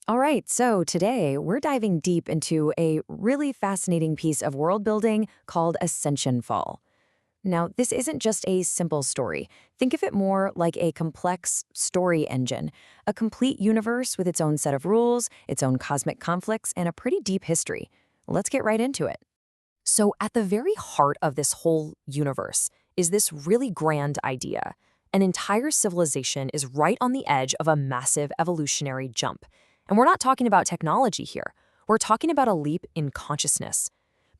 All right, so today we're diving deep into a really fascinating piece of world building called Ascension Fall. Now, this isn't just a simple story. Think of it more like a complex story engine, a complete universe with its own set of rules, its own cosmic conflicts, and a pretty deep history. Let's get right into it. So, at the very heart of this whole universe is this really grand idea. An entire civilization is right on the edge of a massive evolutionary jump. And we're not talking about technology here. We're talking about a leap in consciousness.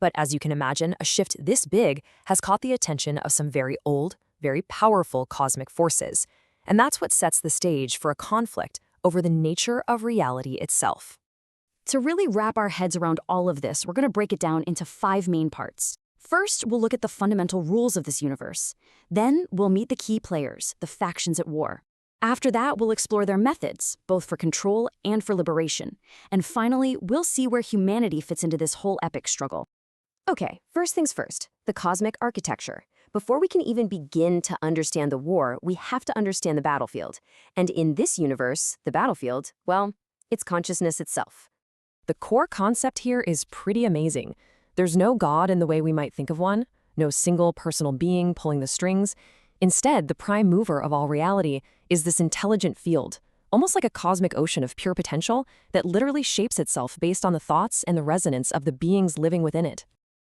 But as you can imagine, a shift this big has caught the attention of some very old, very powerful cosmic forces. And that's what sets the stage for a conflict over the nature of reality itself. To really wrap our heads around all of this, we're going to break it down into 5 main parts. First, we'll look at the fundamental rules of this universe. Then, we'll meet the key players, the factions at war. After that, we'll explore their methods, both for control and for liberation. And finally, we'll see where humanity fits into this whole epic struggle. Okay, first things first, the cosmic architecture. Before we can even begin to understand the war, we have to understand the battlefield. And in this universe, the battlefield, well, it's consciousness itself. The core concept here is pretty amazing. There's no God in the way we might think of one, no single personal being pulling the strings. Instead, the prime mover of all reality is this intelligent field, almost like a cosmic ocean of pure potential that literally shapes itself based on the thoughts and the resonance of the beings living within it.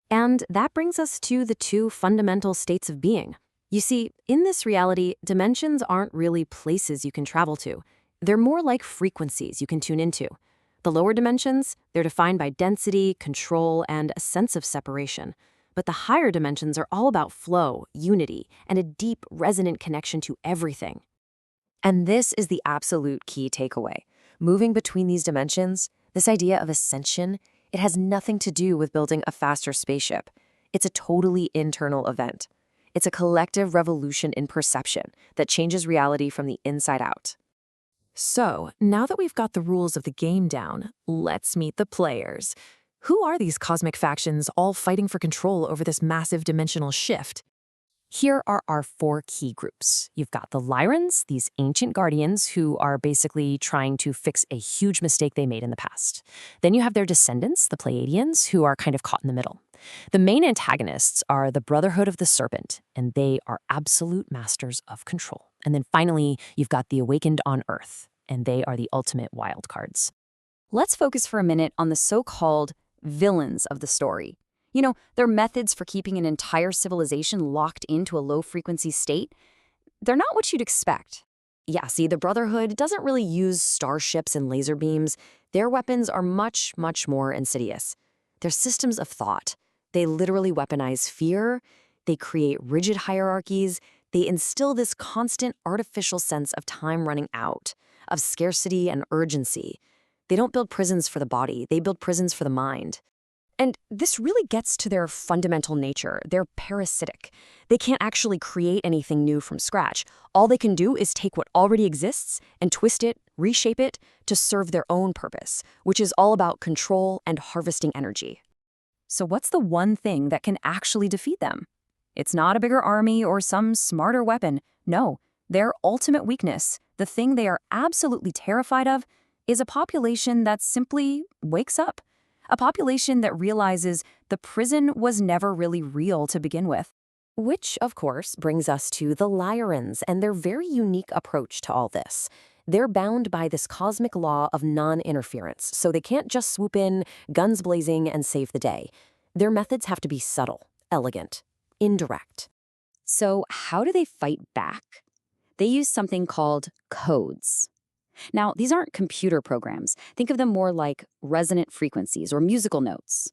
And that brings us to the 2 fundamental states of being. You see, in this reality, dimensions aren't really places you can travel to. They're more like frequencies you can tune into. The lower dimensions, they're defined by density, control, and a sense of separation. But the higher dimensions are all about flow, unity, and a deep, resonant connection to everything. And this is the absolute key takeaway. Moving between these dimensions, this idea of ascension, it has nothing to do with building a faster spaceship. It's a totally internal event. It's a collective revolution in perception that changes reality from the inside out. So, now that we've got the rules of the game down, let's meet the players. Who are these cosmic factions all fighting for control over this massive dimensional shift? Here are our 4 key groups. You've got the Lyrans, these ancient guardians who are basically trying to fix a huge mistake they made in the past. Then you have their descendants, the Pleiadians, who are kind of caught in the middle. The main antagonists are the Brotherhood of the Serpent, and they are absolute masters of control. And then finally, you've got the Awakened on Earth, and they are the ultimate wildcards. Let's focus for a minute on the so-called villains of the story. You know, their methods for keeping an entire civilization locked into a low-frequency state, they're not what you'd expect. Yeah, see, the Brotherhood doesn't really use starships and laser beams. Their weapons are much, much more insidious. They're systems of thought. They literally weaponize fear. They create rigid hierarchies. They instill this constant artificial sense of time running out, of scarcity and urgency. They don't build prisons for the body. They build prisons for the mind. And this really gets to their fundamental nature. They're parasitic. They can't actually create anything new from scratch. All they can do is take what already exists and twist it, reshape it to serve their own purpose, which is all about control and harvesting energy. So what's the one thing that can actually defeat them? It's not a bigger army or some smarter weapon. No, their ultimate weakness, the thing they are absolutely terrified of, is a population that simply wakes up. A population that realizes the prison was never really real to begin with. Which, of course, brings us to the Lyrans and their very unique approach to all this. They're bound by this cosmic law of non-interference, so they can't just swoop in, guns blazing, and save the day. Their methods have to be subtle, elegant, indirect. So how do they fight back? They use something called codes. Now, these aren't computer programs. Think of them more like resonant frequencies or musical notes.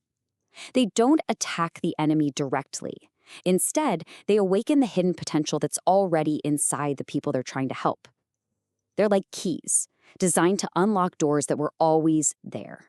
They don't attack the enemy directly. Instead, they awaken the hidden potential that's already inside the people they're trying to help. They're like keys, designed to unlock doors that were always there.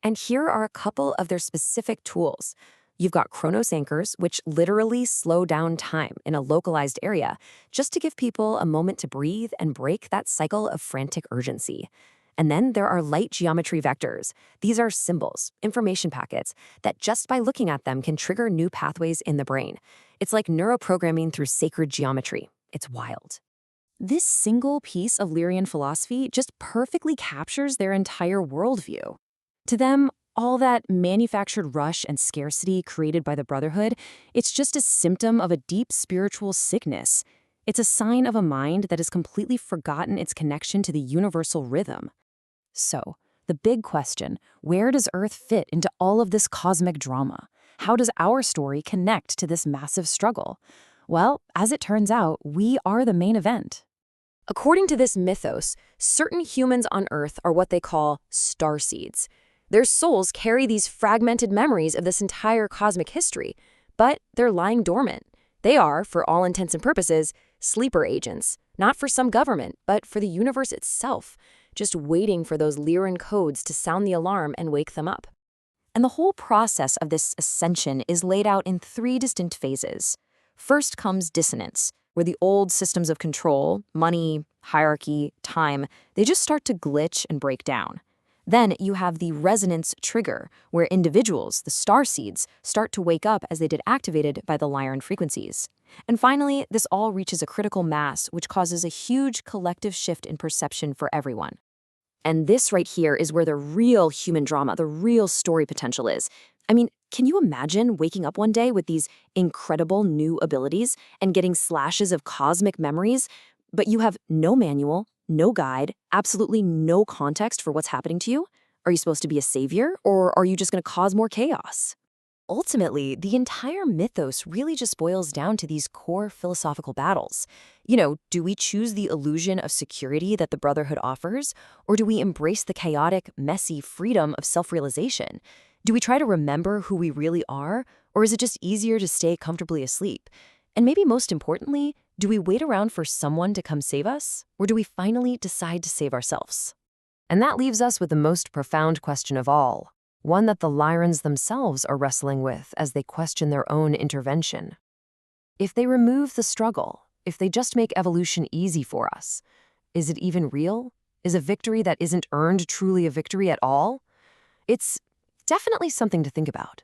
And here are a couple of their specific tools. You've got Chronos anchors, which literally slow down time in a localized area, just to give people a moment to breathe and break that cycle of frantic urgency. And then there are light geometry vectors. These are symbols, information packets, that just by looking at them can trigger new pathways in the brain. It's like neuroprogramming through sacred geometry. It's wild. This single piece of Lyrian philosophy just perfectly captures their entire worldview. To them, all that manufactured rush and scarcity created by the Brotherhood, it's just a symptom of a deep spiritual sickness. It's a sign of a mind that has completely forgotten its connection to the universal rhythm. So, the big question, where does Earth fit into all of this cosmic drama? How does our story connect to this massive struggle? Well, as it turns out, we are the main event. According to this mythos, certain humans on Earth are what they call starseeds. Their souls carry these fragmented memories of this entire cosmic history, but they're lying dormant. They are, for all intents and purposes, sleeper agents, not for some government, but for the universe itself, just waiting for those Lyran codes to sound the alarm and wake them up. And the whole process of this ascension is laid out in 3 distinct phases. First comes dissonance, where the old systems of control, money, hierarchy, time, they just start to glitch and break down. Then you have the resonance trigger, where individuals, the starseeds, start to wake up as they get activated by the Lyran frequencies. And finally, this all reaches a critical mass, which causes a huge collective shift in perception for everyone. And this right here is where the real human drama, the real story potential is. I mean, can you imagine waking up one day with these incredible new abilities and getting slashes of cosmic memories, but you have no manual, no guide, absolutely no context for what's happening to you? Are you supposed to be a savior, or are you just going to cause more chaos? Ultimately, the entire mythos really just boils down to these core philosophical battles. Do we choose the illusion of security that the Brotherhood offers, or do we embrace the chaotic, messy freedom of self-realization? Do we try to remember who we really are, or is it just easier to stay comfortably asleep? And maybe most importantly, do we wait around for someone to come save us, or do we finally decide to save ourselves? And that leaves us with the most profound question of all, one that the Lyrans themselves are wrestling with as they question their own intervention. If they remove the struggle, if they just make evolution easy for us, is it even real? Is a victory that isn't earned truly a victory at all? It's definitely something to think about.